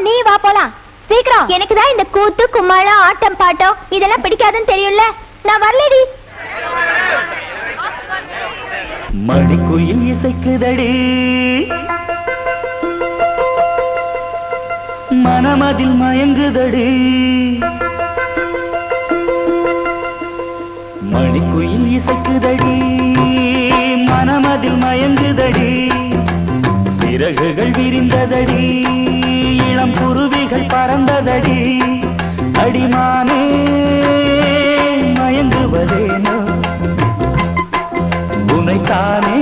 நீ வா போலாம் சீக்கிரம். எனக்கு தான் இந்த கூத்து கும்மாளம் ஆட்டம் பாட்டம் இதெல்லாம் பிடிக்காதுன்னு தெரியும்ல. நான் வரலடி. மணிக்குயில் இசைக்குதடி மனமதில் மயங்குதடி. மணிக்குயில் இசைக்குதடி மனமதில் மயங்குதடி. சிறகுகள் விரிந்ததடி இளம் குருவிகள் பறந்ததடி. அடிமானே மயங்குவதேனோ உனைத்தானே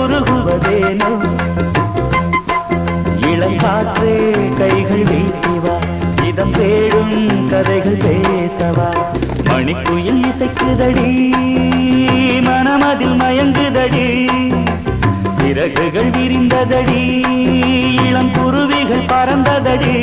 உருகுவதேனோ. இளங்காற்றே கைகள் வீசிவா இதம் தேடும் கதைகள் பேசவா. மணிக்குயில் இசைக்குதடி மனமதில் மயங்குதடி. சிறகுகள் விரிந்ததடி இளம் குருவிகள் பறந்ததடி.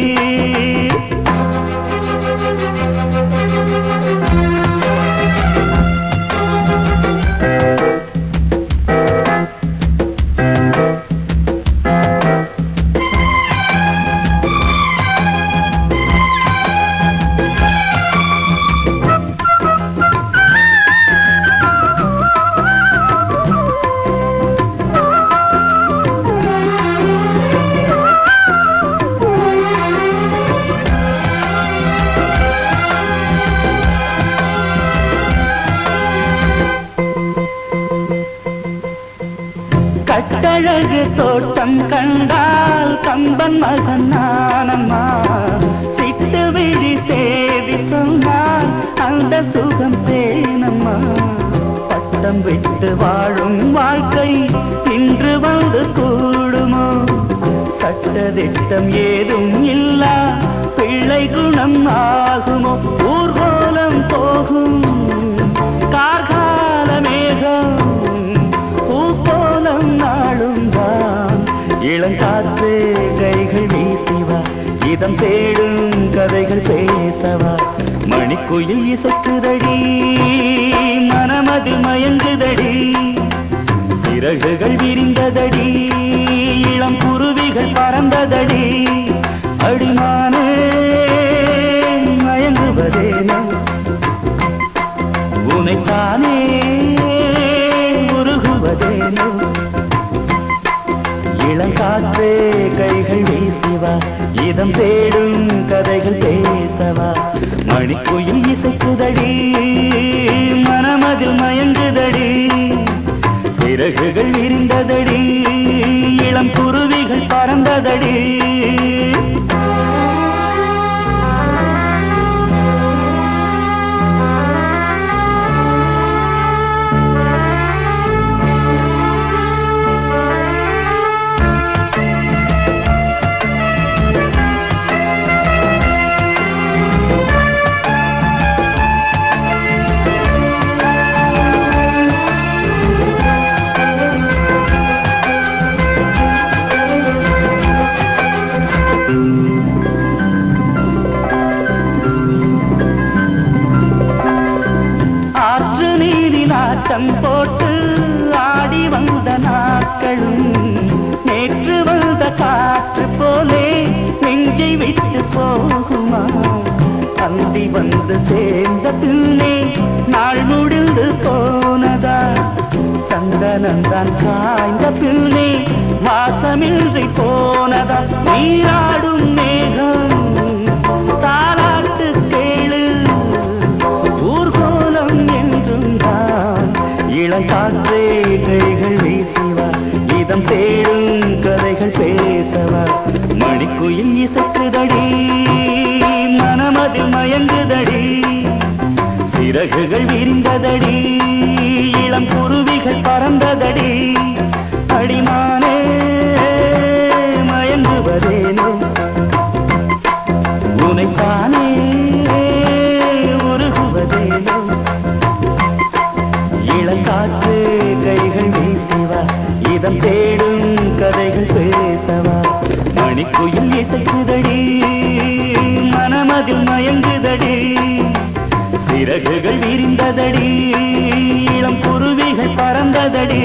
கட்டழகு தோட்டம் கண்டால் கம்பன் மகன் நானம்மா. சிட்டு விழி சேதி சொன்னால் அந்த சுகம் தேனம்மா. பட்டம் விட்டு வாழும் வாழ்க்கை இன்று வந்து கூடுமோ. சட்டதிட்டம் ஏதும் இல்ல பிள்ளை குணம் ஆகுமோ. ஊர்கோலம் போகும் கார்கால மேகம் பூக்கோலம் நாளும் தான். இளங்காற்றே கைகள் வீசிவா இதம் தேடும் கதைகள் பேசவா. மணிக்குயில் இசைக்குதடி மனமதில் மயங்குதடி. சிறகுகள் விரிந்ததடி இளம் குருவிகள் பறந்ததடி. அடிமானே மயங்குவதேனோ உனைத்தானே உருகுவதேனோ. இளங்காற்றே கைகள் வீசிவா இதம் தேடும் கதைகள் பேசவா. மணிக்குயில் இசைக்குதடி மனமதில் மயங்குதடி. சிறகுகள் விரிந்ததடி இளம் குருவிகள் பறந்ததடி. ஆட்டம் போட்டு ஆடி வந்த நாட்களும் நேற்று வந்த காற்று போலே நெஞ்சை விட்டு போகுமா. அந்தி வந்து சேர்ந்த பின்னே நாள் முடிந்து போனதா. சந்தனந்தான் காய்ந்த பின்னே வாசமின்றி போனதா. நீராடும் மேகம் தாலாட்டு கேளு ஊர்கோலம் என்றும் தான். இளங்காற்றே கைகள் வீசிவா இதம் தேடும் கதைகள் பேசவா. மணிக்குயில் இசைக்குதடி மனமதில் மயங்குதடி. சிறகுகள் விரிந்ததடி இளம் குருவிகள் பறந்ததடி. அடிமானே மயங்குவதேனோ உனைத்தானே உருகுவதேனோ. இளங்காற்று கைகள் வீசிவா இதம் தேடும் கதைகள் பேசவா. மணிக்குயில் இசைக்குதடி மனமதில் மயங்குதடி. சிறகுகள் விரிந்ததடி இளம் குருவிகள் பறந்ததடி.